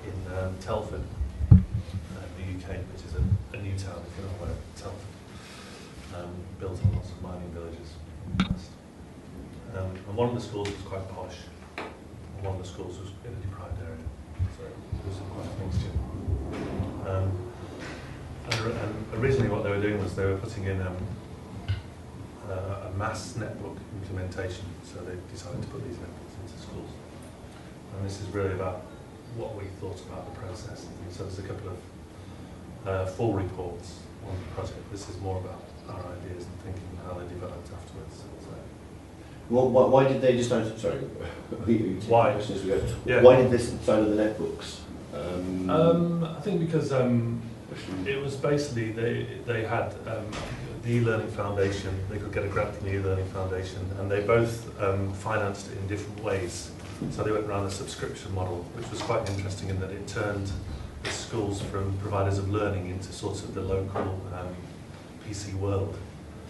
in Telford, the UK, which is a new town, if you're not aware of Telford, built on lots of mining villages in the past. And one of the schools was quite posh, and one of the schools was in a deprived area, so it was quite a mixture. And originally what they were doing was they were putting in a mass netbook implementation, so they decided to put these netbooks into schools. And this is really about what we thought about the process. So there's a couple of full reports on the project. This is more about our ideas and thinking and how they developed afterwards. So. Well, why did they decide to, sorry, why? Yeah. Why did this side of the netbooks? I think because it was basically, they had the e-learning foundation, they could get a grant from the e-learning foundation, and they both financed it in different ways. So they went around a subscription model, which was quite interesting in that it turned the schools from providers of learning into sort of the local PC world,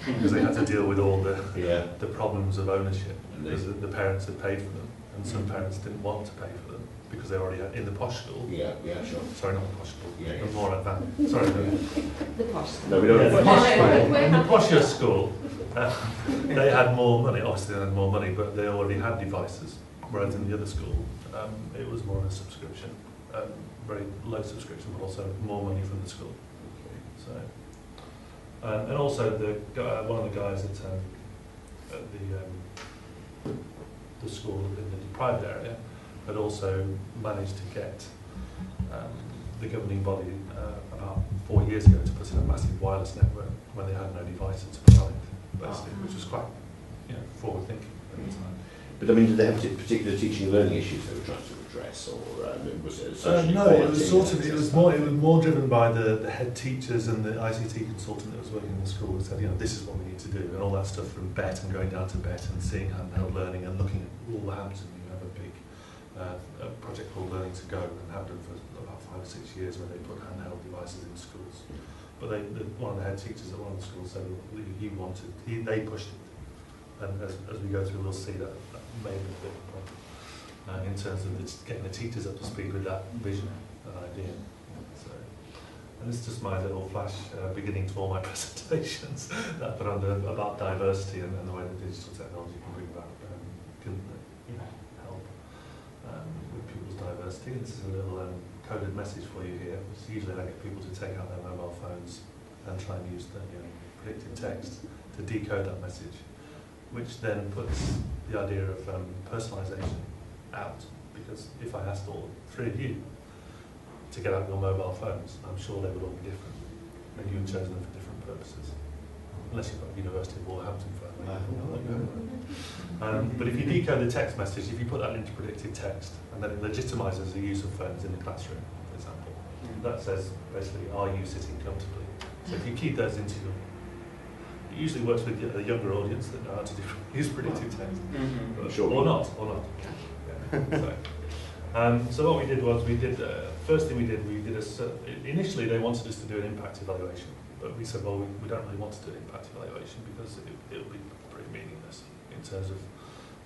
because they had to deal with all the problems of ownership, because the parents had paid for them, and some parents didn't want to pay for them because they were already in the posh school. Yeah, sure. Sorry, not the posh school. Yeah. The more advanced. Sorry. The posh school. No, we don't. Yeah, the posh school. In the posher school, they had more money. Obviously, they had more money, but they already had devices. Whereas in the other school, it was more of a subscription, very low subscription, but also more money from the school. So, and also one of the guys at the school in the deprived area had also managed to get the governing body about 4 years ago to put in a massive wireless network when they had no devices to provide, basically, which was quite forward thinking at the time. But I mean, did they have particular teaching and learning issues they were trying to address, or was it social no, it was sort of, it was more driven by the head teachers and the ICT consultant that was working in the school, who said, this is what we need to do, and all that stuff from BET and going down to BET and seeing handheld learning and looking at Wolverhampton. You have a big project called Learning to Go, and have done for about 5 or 6 years, where they put handheld devices in schools. But one of the head teachers at one of the schools said they pushed it. And as we go through, we'll see that may be a bit of a problem in terms of getting the teachers up to speed with that vision, that idea. So, and this is just my little flash beginning to all my presentations that I put on about diversity and the way that digital technology can bring back, help with people's diversity. And this is a little coded message for you here. It's usually I get people to take out their mobile phones and try and use the predictive text to decode that message, which then puts the idea of personalisation out. Because if I asked all 3 of you to get out your mobile phones, I'm sure they would all be different, and you've chosen them for different purposes. Unless you've got a University of Wolverhampton phone. But if you decode the text message, if you put that into predictive text, and then it legitimises the use of phones in the classroom, for example, that says basically, are you sitting comfortably? So if you keep those into your, it usually works with a younger audience that know how to use predictive text, or not. Yeah. So what we did was first thing we did initially they wanted us to do an impact evaluation, but we said, well, we don't really want to do an impact evaluation because it would be pretty meaningless in terms of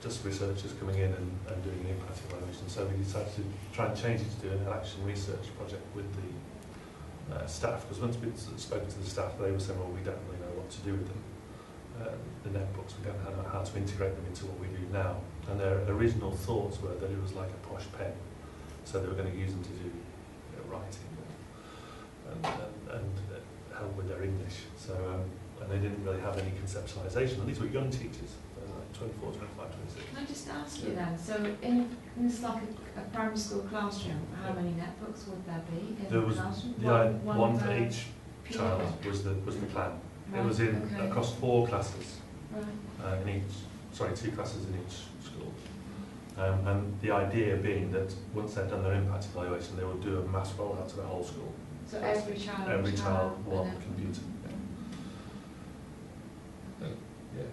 just researchers coming in and doing an impact evaluation. So we decided to try and change it to do an action research project with the staff, because once we'd spoken to the staff, they were saying, well, we don't really know what to do with them. The netbooks, we don't know how to integrate them into what we do now. And their original thoughts were that it was like a posh pen, so they were going to use them to do writing and help with their English. So, and they didn't really have any conceptualisation. And these were young teachers, like 24, 25, 26. Can I just ask you then, so in this like a primary school classroom, how many netbooks would there be in the classroom? One for each child was the plan. Right. It was across 4 classes, right. in each. Sorry, 2 classes in each school. And the idea being that once they'd done their impact evaluation, they would do a mass rollout to the whole school. So every child will have a computer. Yeah.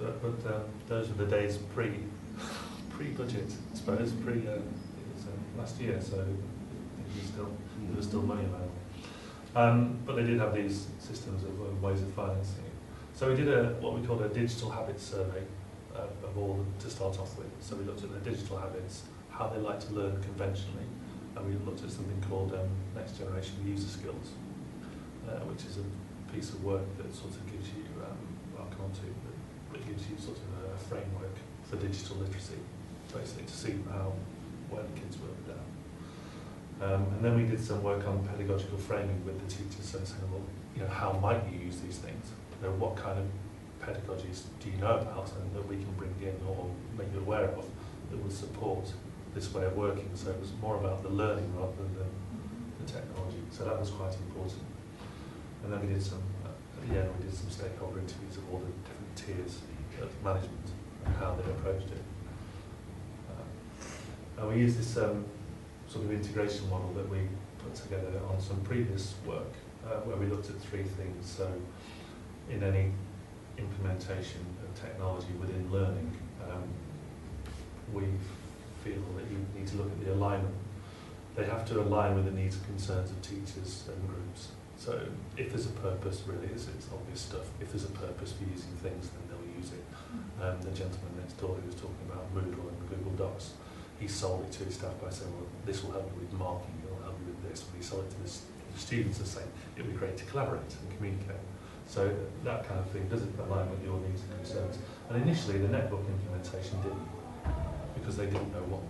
But those were the days pre-budget, I suppose. It was last year, so there was still money available. But they did have these systems of ways of financing it. So we did what we called a digital habits survey of all to start off with. So we looked at their digital habits, how they like to learn conventionally. And we looked at something called Next Generation User Skills, which is a piece of work that sort of gives you, I'll come on to, that gives you sort of a framework for digital literacy, basically to see where the kids were with that. And then we did some work on pedagogical framing with the teachers, so saying, well, you know, how might you use these things? You know, what kind of pedagogies do you know about and that we can bring in or make you aware of that will support this way of working? So it was more about the learning rather than the technology. So that was quite important. And then we did some, at the end, we did some stakeholder interviews of all the different tiers of management and how they approached it. And we used this sort of integration model that we put together on some previous work where we looked at three things. So in any implementation of technology within learning, we feel that you need to look at the alignment. They have to align with the needs and concerns of teachers and groups. So if there's a purpose, really, it's obvious stuff. If there's a purpose for using things, then they'll use it. The gentleman next door who was talking about Moodle and Google Docs, he sold it to his staff by saying, well, this will help you with marking, it will help you with this. When he sold it to the students, they're saying, it would be great to collaborate and communicate. So that kind of thing doesn't align with your needs and concerns. And initially, the netbook implementation didn't, because they didn't know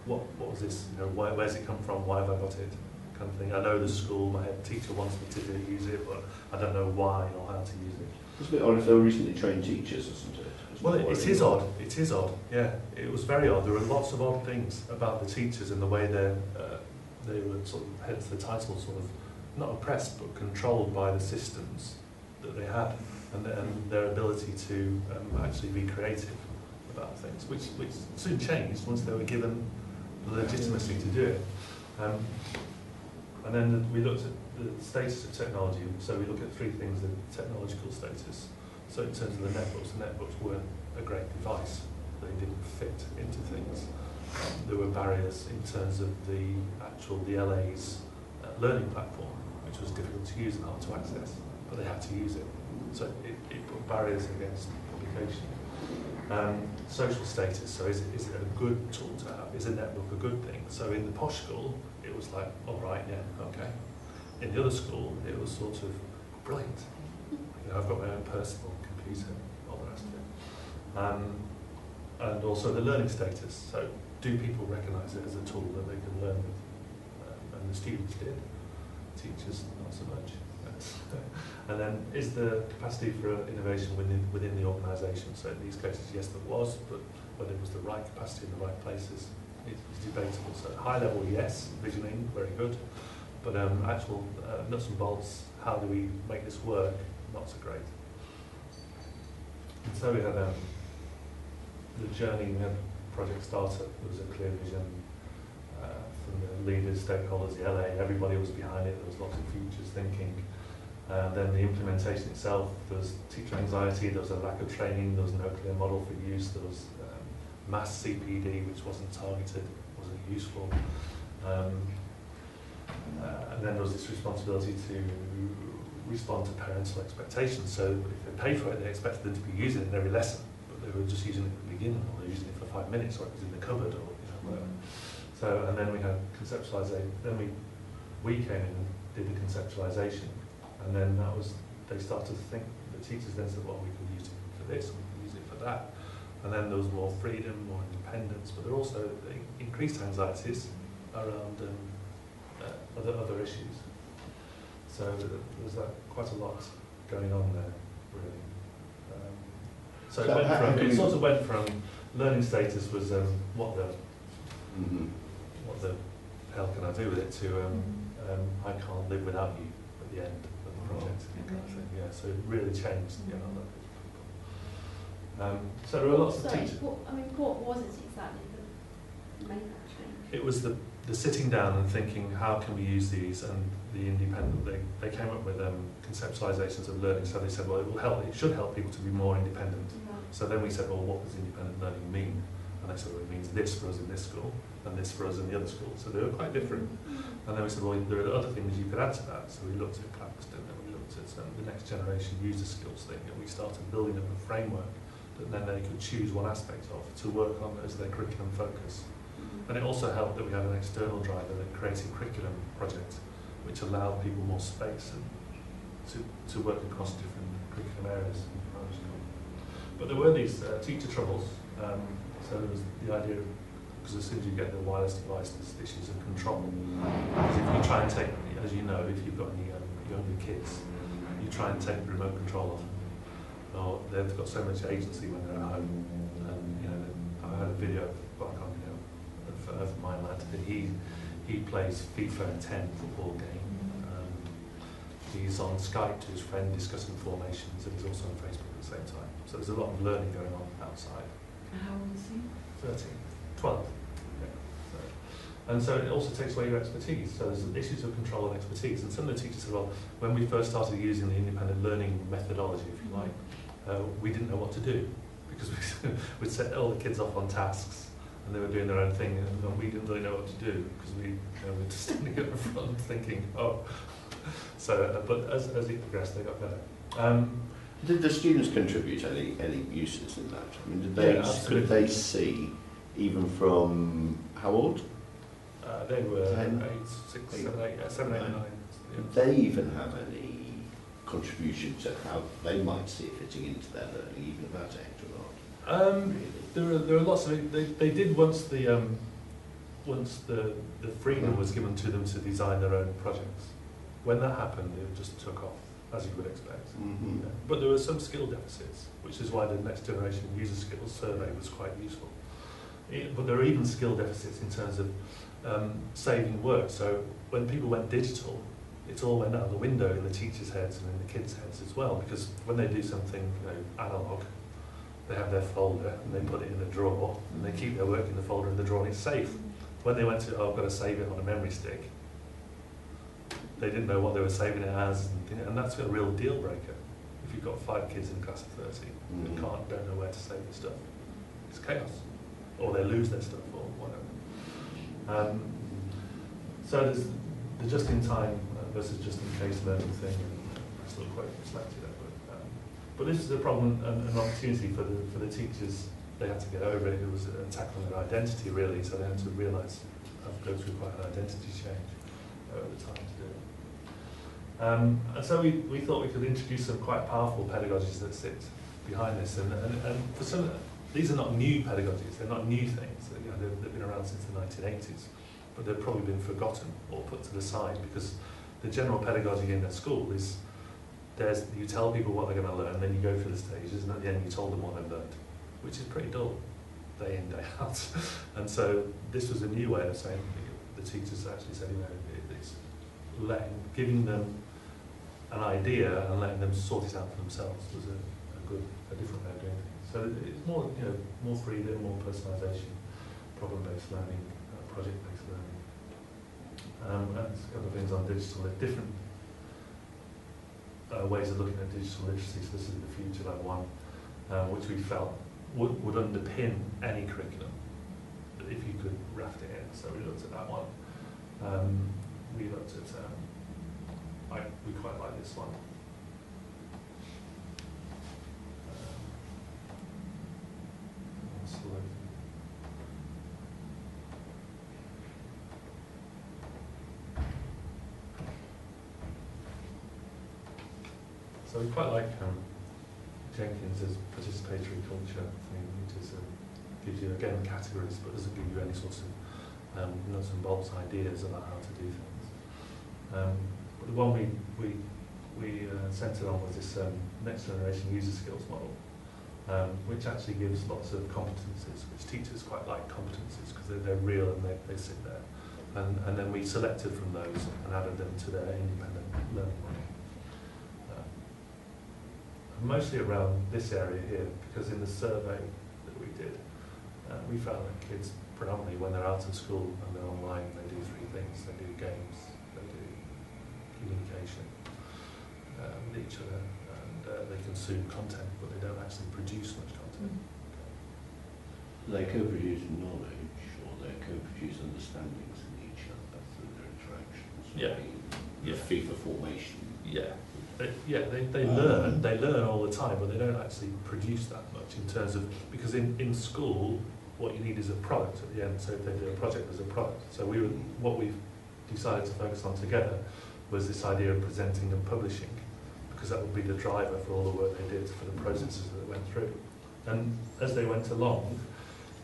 what was this, you know, where's it come from, why have I got it, kind of thing. I know the school, my head teacher wants me to use it, but I don't know why or how to use it. It's a bit odd if they were recently trained teachers or something. Well, it is odd. It is odd. Yeah, it was very odd. There were lots of odd things about the teachers and the way they were sort of, hence the title, sort of not oppressed but controlled by the systems that they had and their ability to actually be creative about things, which soon changed once they were given the legitimacy to do it. And then we looked at the status of technology. So we look at three things: the technological status. So in terms of the netbooks weren't a great device. They didn't fit into things. There were barriers in terms of the LA's learning platform, which was difficult to use and hard to access, but they had to use it. So it put barriers against publication. Social status, so is it a good tool to have? Is a netbook a good thing? So in the posh school, it was like, all right, yeah, okay. In the other school, it was sort of brilliant. You know, I've got my own personal computer, all the rest of it. And also the learning status. So do people recognise it as a tool that they can learn with? And the students did. Teachers, not so much. And then is the capacity for innovation within the organisation? So in these cases, yes, there was, but whether it was the right capacity in the right places is debatable. So high level, yes, visioning, very good. But actual nuts and bolts, how do we make this work? Not so great. And so we had the journey, we had Project Startup. There was a clear vision from the leaders, stakeholders, the LA, everybody was behind it. There was lots of futures thinking. Then the implementation itself, there was teacher anxiety, there was a lack of training, there was no clear model for use, there was mass CPD which wasn't targeted, wasn't useful. And then there was this responsibility to respond to parental expectations. So if they paid for it, they expected them to be using it in every lesson, but they were just using it at the beginning, or they were using it for 5 minutes, or it was in the cupboard, or whatever. So, and then we had conceptualization. Then we came in and did the conceptualization, and then that was, they started to think, the teachers then said, well, we can use it for this, and we can use it for that. And then there was more freedom, more independence, but there were also increased anxieties around other issues. So there's quite a lot going on there, really. So it sort of went from learning status was what the hell can I do with it, to I can't live without you at the end of the project, kind of thing. Yeah, so it really changed. You know, so there were lots of teachers. What was it exactly that made that change? It was the sitting down and thinking, how can we use these, and the independent. They came up with conceptualizations of learning. So they said, well, it should help people to be more independent. So then we said, well, what does independent learning mean? And they said, well, it means this for us in this school, and this for us in the other school. So they were quite different. And then we said, well, there are other things you could add to that. So we looked at Claxton, and we looked at the next generation user skills thing, and we started building up a framework that then they could choose one aspect of to work on as their curriculum focus. And it also helped that we had an external driver that created curriculum projects, which allowed people more space and to work across different curriculum areas. But there were these teacher troubles. So there was the idea of, because as soon as you get the wireless devices, issues of control. Because if you try and take, as you know, if you've got any younger kids, you try and take the remote control off them, or they've got so much agency when they're at home. And you know, I had a video of my lad that he plays FIFA 10 football game. He's on Skype to his friend discussing formations, and he's also on Facebook at the same time. So there's a lot of learning going on outside. How old is he? 13, 12. Yeah. And so it also takes away your expertise. So there's issues of control and expertise. And some of the teachers said, well, when we first started using the independent learning methodology, if you like, we didn't know what to do, because we'd set all the kids off on tasks and they were doing their own thing, and we didn't really know what to do because we were just standing at the front thinking, oh. So, but as it progressed, they got better. Did the students contribute any uses in that? I mean, could they see, even from how old? They were 10, 8, 6, 7, 8, 7, 8, 9. Did they even have any contribution to how they might see it fitting into their learning, even at that age or not? Really? There are lots of it. They did once the freedom was given to them to design their own projects. When that happened, it just took off, as you would expect. Mm-hmm. Yeah. But there were some skill deficits, which is why the Next Generation User Skills Survey was quite useful. But there are even skill deficits in terms of saving work. So when people went digital, it all went out the window in the teachers' heads and in the kids' heads as well, because when they do something analog, they have their folder and they put it in a drawer and they keep their work in the folder in the drawer and it's safe. When they went to, I've got to save it on a memory stick, they didn't know what they were saving it as, and that's a real deal breaker. If you've got 5 kids in a class of 30 that don't know where to save their stuff, it's chaos, or they lose their stuff, or whatever. So there's the just-in-time versus just-in-case learning thing, and that's sort of quite reflected that. But this is a problem and an opportunity for the teachers. They had to get over it. It was tackling their identity, really, so they had to realise, go through quite an identity change over the time to do it. And so we thought we could introduce some quite powerful pedagogies that sit behind this. And for some, these are not new pedagogies, they're not new things. They've been around since the 1980s, but they've probably been forgotten or put to the side, because the general pedagogy in a school is, you tell people what they're going to learn, then you go through the stages, and at the end you told them what they've learned, which is pretty dull, day in, day out. And so this was a new way of saying, the teachers actually said, it's giving them an idea and letting them sort it out for themselves was a different way of doing things. So it's more, more freedom, more personalisation, problem-based learning, project-based learning. And a couple of things on digital. There are different ways of looking at digital literacy. So this is the Future Lab one, which we felt would underpin any curriculum if you could raft it in. So we looked at that one. We looked at, we quite like this one. So we quite like Jenkins's participatory culture thing, which is, gives you, again, categories, but doesn't give you any sorts of nuts and bolts ideas about how to do things. But the one we centred on was this Next Generation User Skills model, which actually gives lots of competencies, which teachers quite like competencies because they're real and they sit there. And then we selected from those and added them to their independent learning model. Mostly around this area here, because in the survey that we did, we found that kids predominantly, when they're out of school and they're online, they do 3 things. They do games, they do communication with each other, and they consume content, but they don't actually produce much content. They co-produce knowledge, or they co-produce understandings in each other through their interactions. Yeah. FIFA formation. Yeah. They learn all the time, but they don't actually produce that much in terms of, because in school what you need is a product at the end. So if they do a project, there's a product. So what we've decided to focus on together was this idea of presenting and publishing, because that would be the driver for all the work they did, for the processes that they went through. And as they went along,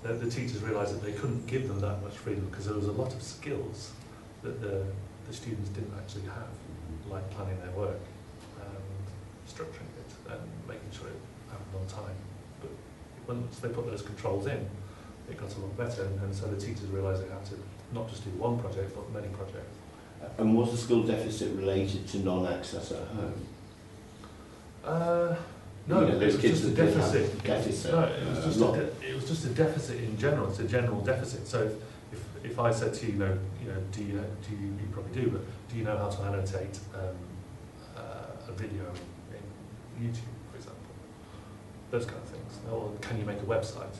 the teachers realised that they couldn't give them that much freedom, because there was a lot of skills that the students didn't actually have, like planning their work, structuring it, and making sure it happened on time. But once they put those controls in, it got a lot better, and so the teachers realised they had to not just do one project, but many projects. And was the skill deficit related to non-access at home? No, you know, it was just a deficit. Deficit. No, it was just a deficit in general. It's a general deficit. So if I said to you, you probably do, but do you know how to annotate a video in YouTube, for example? Those kind of things. Or can you make a website?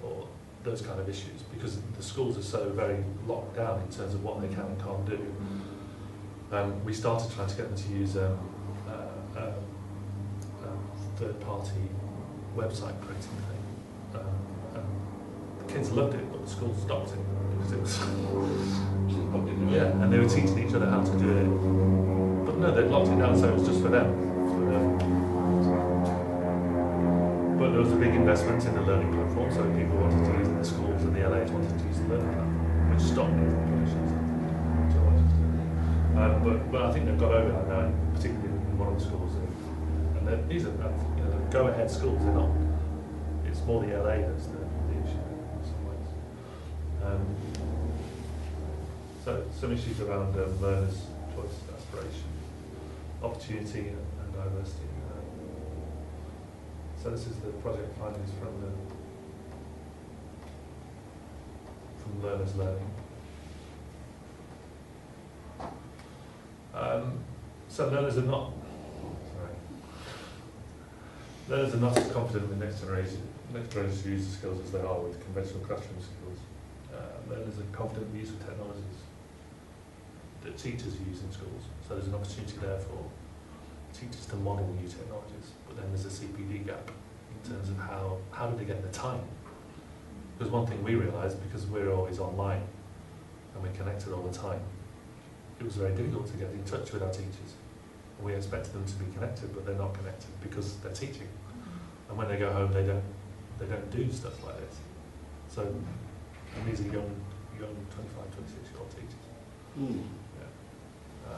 Or those kind of issues, because the schools are so very locked down in terms of what they can and can't do. We started trying to get them to use third-party website creating thing. The kids loved it, but the school stopped it because it was yeah, and they were teaching each other how to do it. But no, they'd locked it down, so it was just for them. But there was a big investment in the learning platform, so people wanted to use it in the schools, and the LAs wanted to use the learning platform, which stopped the applications. But I think they've got over that now, particularly in one of the schools. And these are go-ahead schools. They're not. It's more the LA that's the issue in some ways. So some issues around learners' choice, aspiration, opportunity, and diversity. So this is the project findings from learners learning. So learners are not as confident with next generation user skills as they are with conventional classroom skills. Learners are confident in the use of technologies that teachers use in schools. So there's an opportunity there for teachers to model new technologies, but then there's a CPD gap in terms of how do they get the time? Because one thing we realised, because we're always online and we're connected all the time, it was very difficult to get in touch with our teachers. And we expected them to be connected, but they're not connected because they're teaching. And when they go home, they don't do stuff like this. So, and these are young 25, 26-year-old teachers. Mm. Yeah.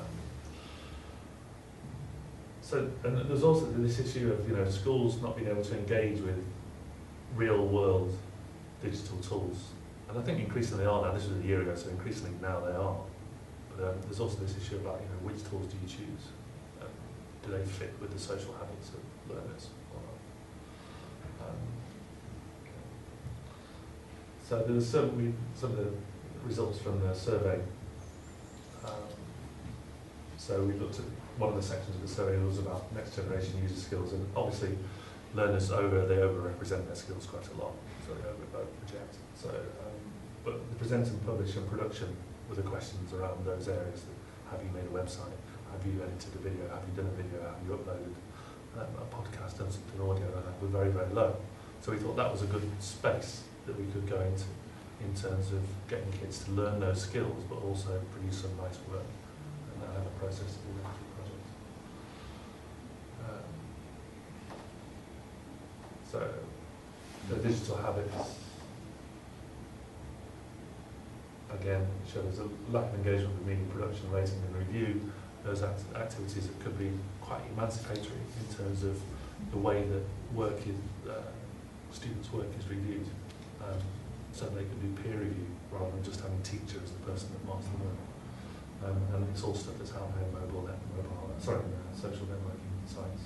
So, and there's also this issue of schools not being able to engage with real-world digital tools, and I think increasingly they are now. This was a year ago, so increasingly now they are. But there's also this issue about which tools do you choose? Do they fit with the social habits of learners or not? So there was some of the results from the survey. So we looked at one of the sections of the survey was about next generation user skills, and obviously learners overrepresent their skills quite a lot, so they project. So, but the present and publish and production were the questions around those areas. Have you made a website? Have you edited a video? Have you done a video? Have you uploaded a podcast, done something audio? And that were very, very low. So we thought that was a good space that we could go into in terms of getting kids to learn those skills, but also produce some nice work and have a process to do that through projects. So the digital habits, again, shows a lack of engagement with media production, rating and review. Those activities that could be quite emancipatory in terms of the way that students' work is reviewed. So they can do peer review rather than just having teacher as the person that marks the work. And it's all stuff that's out there, social networking sites.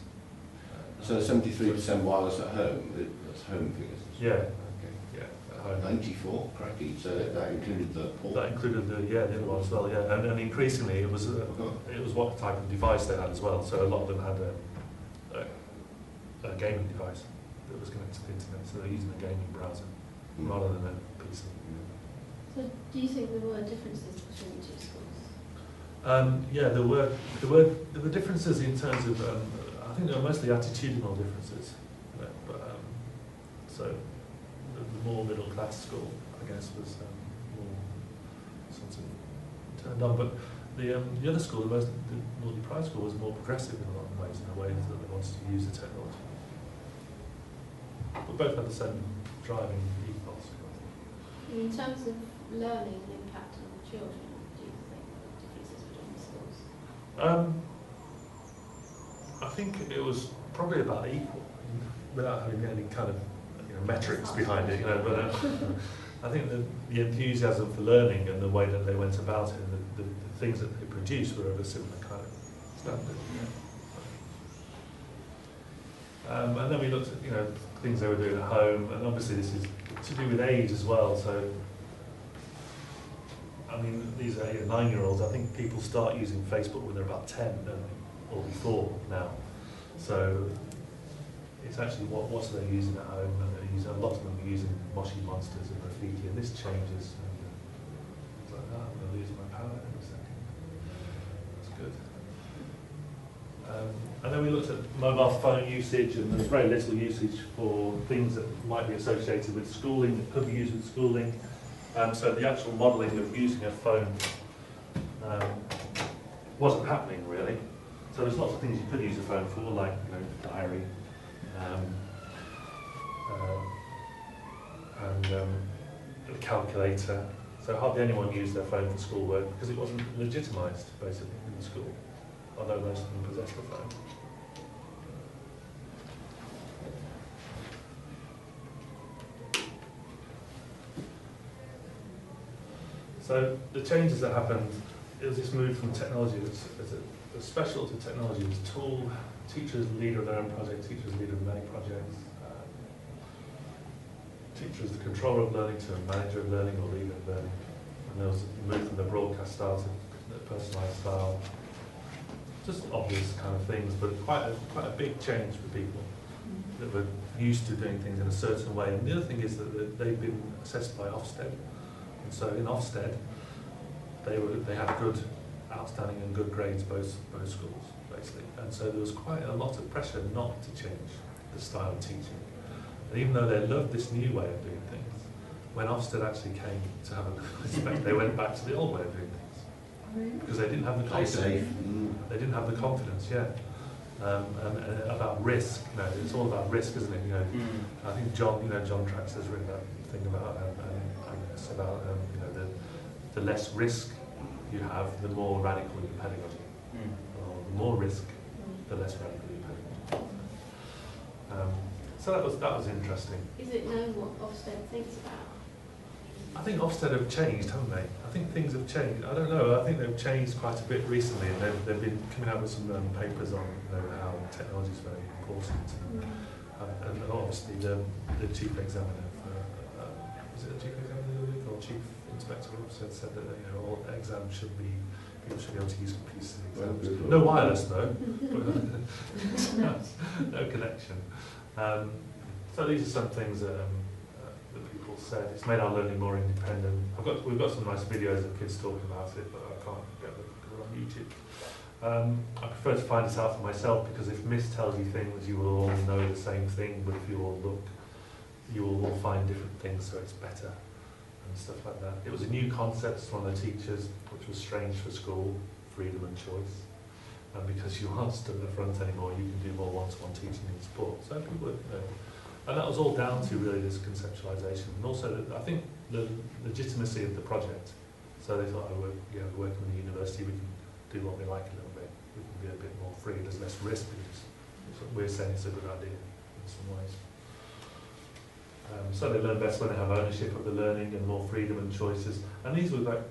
So 73% wireless at home, that's home figures? Yeah. Okay. Yeah. At home. 94, cracky. So that included the port? That included the other one as well, yeah. And increasingly it was what type of device they had as well. So a lot of them had a gaming device that was connected to the internet, so they're using a gaming browser rather than a PC. So do you think there were differences between the two schools? Yeah, there were differences in terms of I think there were mostly attitudinal differences, so the more middle class school, I guess, was more sort of turned on. But the other school, the Northern Pride School, was more progressive in a lot of ways, in the ways that they wanted to use the technology. But both had the same driving ethos. In terms of learning and impact on children, do you think there are differences between the schools? I think it was probably about equal, without having any kind of metrics behind it. But I think the enthusiasm for learning and the way that they went about it, and the things that they produced were of a similar kind of standard. And then we looked at things they were doing at home, and obviously this is to do with age as well. So I mean, these are 8 or 9-year-olds. I think people start using Facebook when they're about 10, don't they? Or before now. So it's actually what are they using at home, and they're using, a lot of them are using Moshi Monsters and graffiti, and this changes. And it's like, I'm going to lose my power in a second. That's good. And then we looked at mobile phone usage, and there's very little usage for things that might be associated with schooling, that could be used with schooling. So the actual modelling of using a phone wasn't happening really. So there's lots of things you could use a phone for, like diary, and a calculator. So hardly anyone used their phone for schoolwork because it wasn't legitimised basically in the school, although most of them possessed a phone. So the changes that happened, it was this move from technology as a special to technology as a tool. Teachers leader of their own project, teachers leader of many projects. Teacher as the controller of learning to a manager of learning or leader of learning. And there was a move from the broadcast style to the personalised style. Just obvious kind of things, but quite a big change for people that were used to doing things in a certain way. And the other thing is that they've been assessed by Ofsted. And so in Ofsted, they had good, outstanding and good grades both schools, basically. And so there was quite a lot of pressure not to change the style of teaching. And even though they loved this new way of doing things, when Ofsted actually came to have a respect, they went back to the old way of doing things. Because they didn't have the confidence. They didn't have the confidence, yeah. And about risk, it's all about risk, isn't it? I think John Trax has written that thing about the less risk you have, the more radical your pedagogy. Or the more risk, the less radical your pedagogy. So that was interesting. Is it known what Ofsted thinks about? I think Ofsted have changed, haven't they? I think things have changed. I don't know. I think they've changed quite a bit recently, and they've been coming out with some papers on how technology is very important. And obviously the chief examiner, was it the chief examiner or chief inspector Ofsted said that all exams should be, people should be able to use computers in exams. No wireless though. No connection. So these are some things that people said. It's made our learning more independent. We've got some nice videos of kids talking about it, but I can't get them on YouTube. I prefer to find this out for myself, because if Miss tells you things, you will all know the same thing, but if you all look, you will all find different things, so it's better and stuff like that. It was a new concept from one of the teachers, which was strange for school, freedom and choice. And because you aren't stood at the front anymore, you can do more one-to-one teaching and support. So people, and that was all down to really this conceptualisation, and also I think the legitimacy of the project. So they thought, we're working with the university, we can do what we like a little bit. We can be a bit more free. There's less risk, because we're saying it's a good idea in some ways. So they learn best when they have ownership of the learning and more freedom and choices. And these were like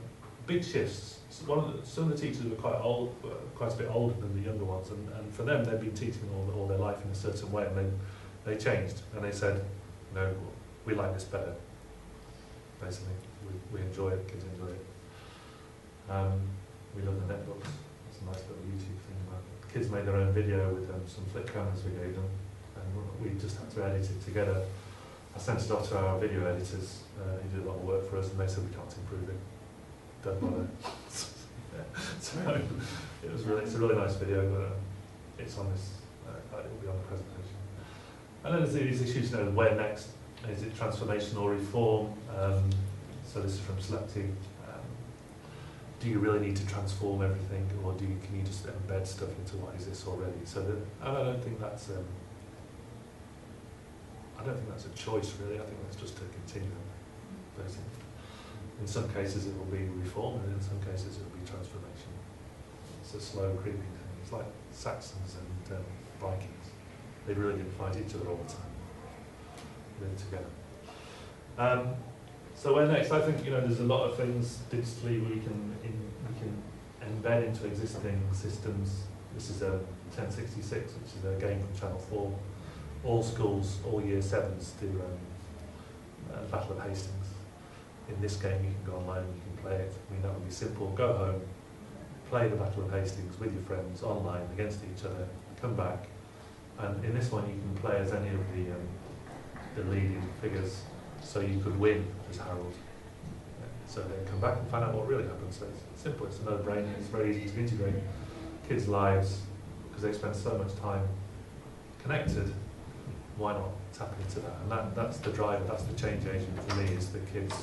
big shifts. Some of the teachers were quite old, quite a bit older than the younger ones, and for them they'd been teaching all their life in a certain way, and then they changed and they said, no, we like this better. Basically, we enjoy it, kids enjoy it. We love the netbooks. It's a nice little YouTube thing about it. The kids made their own video with some flip cameras we gave them, and we just had to edit it together. I sent it off to our video editors, who did a lot of work for us, and they said we can't improve it. Don't bother. So it's a really nice video, but it's on this. It will be on the presentation. And then there's these issues, where next? Is it transformation or reform? So this is from selecting. Do you really need to transform everything, or can you just embed stuff into what exists already? So that, and I don't think that's a choice really. I think that's just a continuum. In some cases it will be reform, and in some cases it will be transformation. It's a slow creeping thing. It's like Saxons and Vikings. They really didn't fight each other all the time. They lived together. So where next? I think there's a lot of things digitally we can embed into existing systems. This is a 1066, which is a game from Channel 4. All schools, all year 7s do Battle of Hastings. In this game you can go online and you can play it. I mean, that would be simple. Go home, play the Battle of Hastings with your friends online against each other, come back, and in this one you can play as any of the leading figures, so you could win as Harold. So then come back and find out what really happened. So it's simple, it's a no-brainer, it's very easy to integrate kids' lives because they spend so much time connected. Why not tap into that? And that's the driver, that's the change agent for me, is the kids'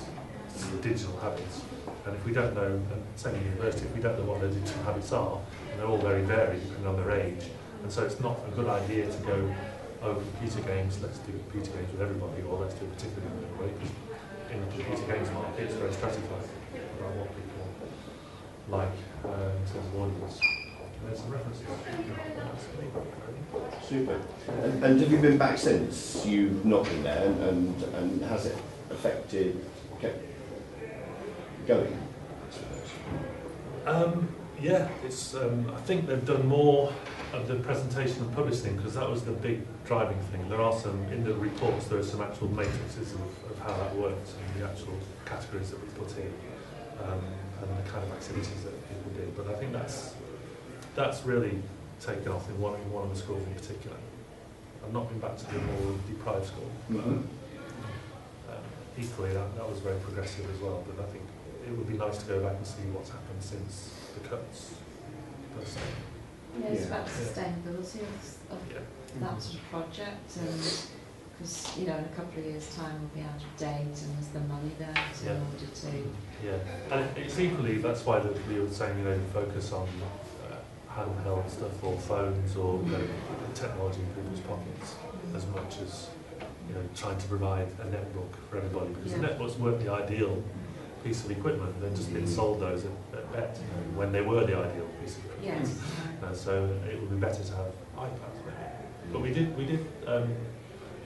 digital habits. And if we don't know, and same in university, if we don't know what their digital habits are, and they're all very varied depending on their age, and so it's not a good idea to go, computer games, let's do computer games with everybody, or let's do a particular way, because in the computer games market it's very stratified about what people like in terms of audience. And there's some references. Super. And have you been back since? You've not been there, and has it affected going? Yeah, it's. I think they've done more of the presentation and publishing because that was the big driving thing. There are some in the reports. There are some actual matrices of how that works and the actual categories that we put in and the kind of activities that people did. But I think that's really taken off in one of the schools in particular. I've not been back to the more deprived school. Mm-hmm. Equally, that was very progressive as well. But I think it would be nice to go back and see what's happened since the cuts. Yeah, it's about sustainability of that sort of project, and because in a couple of years' time we'll be out of date, and there's the money there in order to. Yeah, and it's equally that's why we were saying focus on handheld stuff or phones or technology in people's pockets as much as trying to provide a netbook for everybody, because the netbooks weren't the ideal piece of equipment. They've just been sold those at BET when they were the ideal piece of equipment. Yes. So it would be better to have iPads maybe. But we did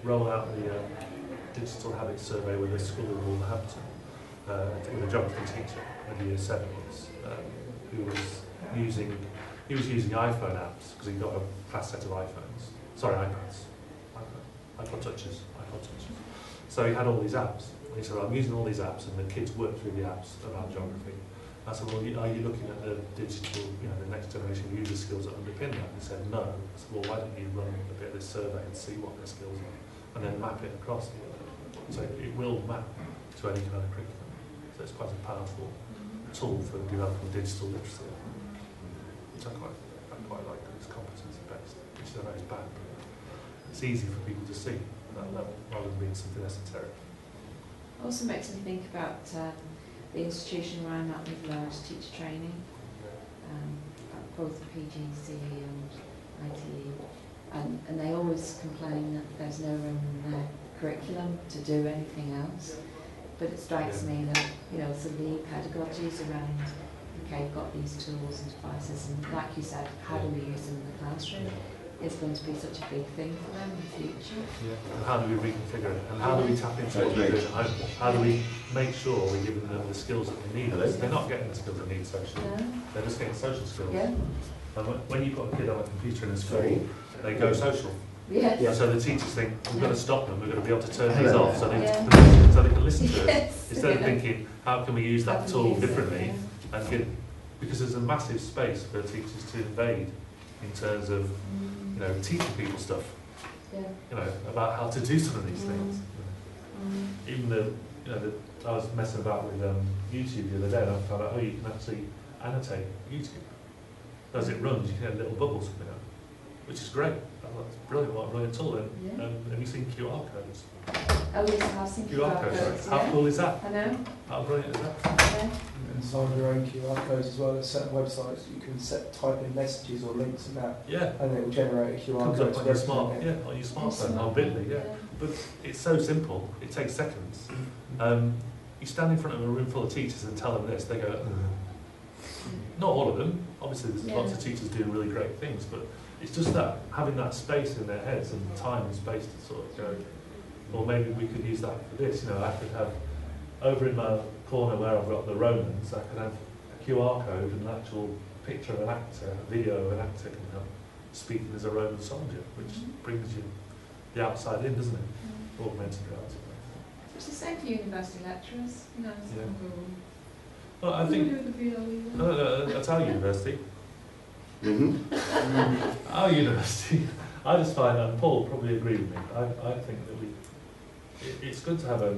roll out the digital habits survey with a school in Wolverhampton with a geography teacher in year 7s who was using iPhone apps because he got a class set of iPads, iPod touches. So he had all these apps. And he said, I'm using all these apps, and the kids work through the apps about geography. I said, well, are you looking at the digital, the next generation user skills that underpin that? He said, no. I said, well, why don't you run a bit of this survey and see what their skills are, and then map it across the other. So it will map to any kind of curriculum. So it's quite a powerful tool for developing digital literacy, which I quite like, because it's competency-based, which is very bad, but it's easy for people to see at that level, rather than being something esoteric. Also makes me think about the institution where I'm at with large teacher training, both PGCE and ITE, and they always complain that there's no room in their curriculum to do anything else. But it strikes me that so the pedagogies around, you've got these tools and devices, and like you said, how do we use them in the classroom? It's going to be such a big thing for them in the future. Yeah. And how do we reconfigure it? And how do we tap into what they're doing at home? How do we make sure we're giving them the skills that they need? They're not getting the skills they need socially. No. They're just getting social skills. Yeah. And when you've got a kid on a computer in a school, they go social. Yes. And so the teachers think, we've got to stop them, we've got to be able to turn these off so they can listen to it. Instead of thinking, how can we use that tool differently? And because there's a massive space for teachers to invade in terms of teaching people stuff, about how to do some of these things. Even I was messing about with YouTube the other day, and I found out you can actually annotate YouTube. As it runs, you can get little bubbles coming out. which is great. That's brilliant, what a brilliant tool. And Yeah. have you seen QR codes? Oh yes, I've seen QR codes. How Yeah. cool is that? I know. How brilliant is that? Yeah. And sign your own QR codes as well. There's certain websites you can type in messages or links and that, Yeah. and it will generate a QR Comes code up to on your represent it. on your smartphone, on Bitly, yeah. But it's so simple. It takes seconds. You stand in front of a room full of teachers and tell them this, they go, not all of them. Obviously, there's lots of teachers doing really great things, but it's just that having that space in their heads and time and space to sort of go, or maybe we could use that for this. You know, I could have over in my corner where I've got the Romans, I could have a QR code and an actual picture of an actor, a video of an actor can help speaking as a Roman soldier, which brings you the outside in, doesn't it? Augmented reality. It's the same for university lecturers, you know. Yeah. Well, I think. No, that's our university. Our university. I just find, and Paul will probably agree with me. I think that it's good to have a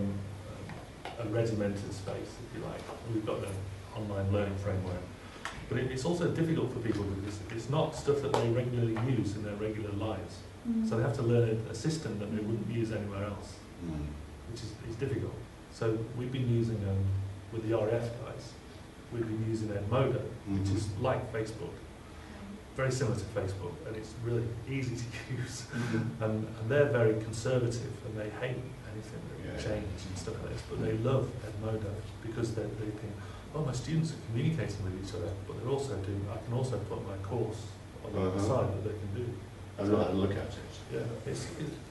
regimented space, if you like. We've got an online learning framework, but it's also difficult for people because it's not stuff that they regularly use in their regular lives. So they have to learn a system that they wouldn't use anywhere else, which is difficult. So we've been using, with the RAF guys, we've been using Edmodo, which is like Facebook, very similar to Facebook, and it's really easy to use. And they're very conservative, and they hate anything that will change and stuff like this, but they love Edmodo because they think, oh, my students are communicating with each other, but they're also doing, I can also put my course on the other side that they can do. I've not had a look at it. Yeah,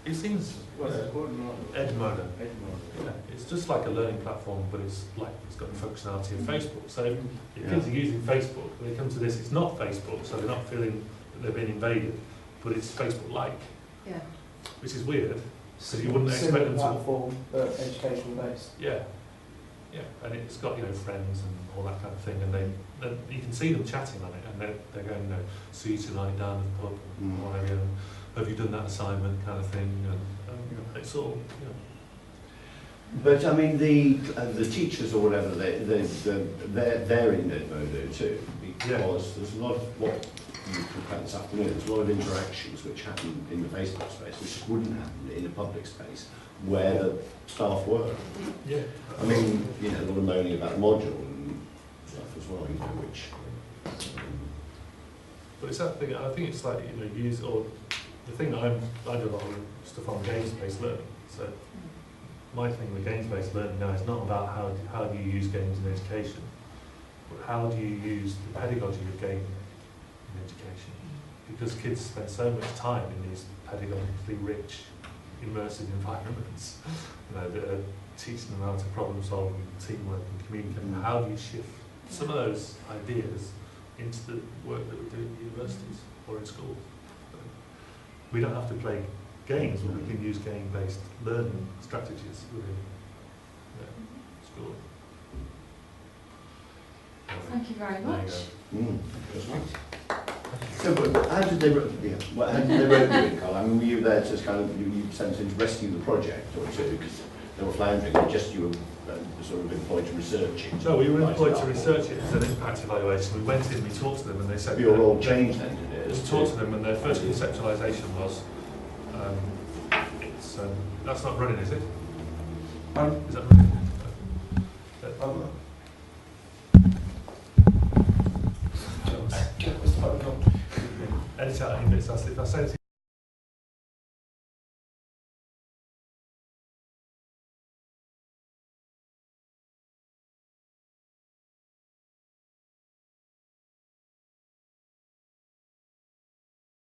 it seems Edmodo. Yeah, it's just like a learning platform, but it's got the functionality of Facebook. So if kids are using Facebook, when they come to this, it's not Facebook, so they're not feeling that they're being invaded, but it's Facebook-like. Yeah. Which is weird, because you wouldn't expect them to. Platform, but educational based. Yeah, yeah, and it's got friends and all that kind of thing, and they you can see them chatting on it, and they're going, see you tonight down at the pub, or whatever. Have you done that assignment, kind of thing, and it's all. But I mean, the teachers or whatever, they're in Edmodo too, because there's a lot of what you talked about this afternoon. There's a lot of interactions which happen in the Facebook space, which wouldn't happen in a public space where the staff work. Yeah. I mean, a lot of moaning about the module and stuff as well, which. But it's that thing. I think it's like use or the thing that I do a lot of stuff on games-based learning. So my thing with games-based learning now is not about how do you use games in education, but how do you use the pedagogy of game in education? Because kids spend so much time in these pedagogically rich, immersive environments, that are teaching them how to problem solve and teamwork and communicate. How do you shift some of those ideas into the work that we do in universities or in schools? We don't have to play games, but we can use game-based learning strategies within school. Thank you very much. So, but how did they rope you in, Carl? I mean, were you there to kind of, you sent in to rescue the project or to, because they were floundering, or just you were sort of employed to research it? No, we were employed to research it as an impact evaluation. We went in, we talked to them, and they said... Your role changed then, did it? We talked to them, and their first conceptualisation was, that's not running, is it? Is that running? Edit out any bits. If I say anything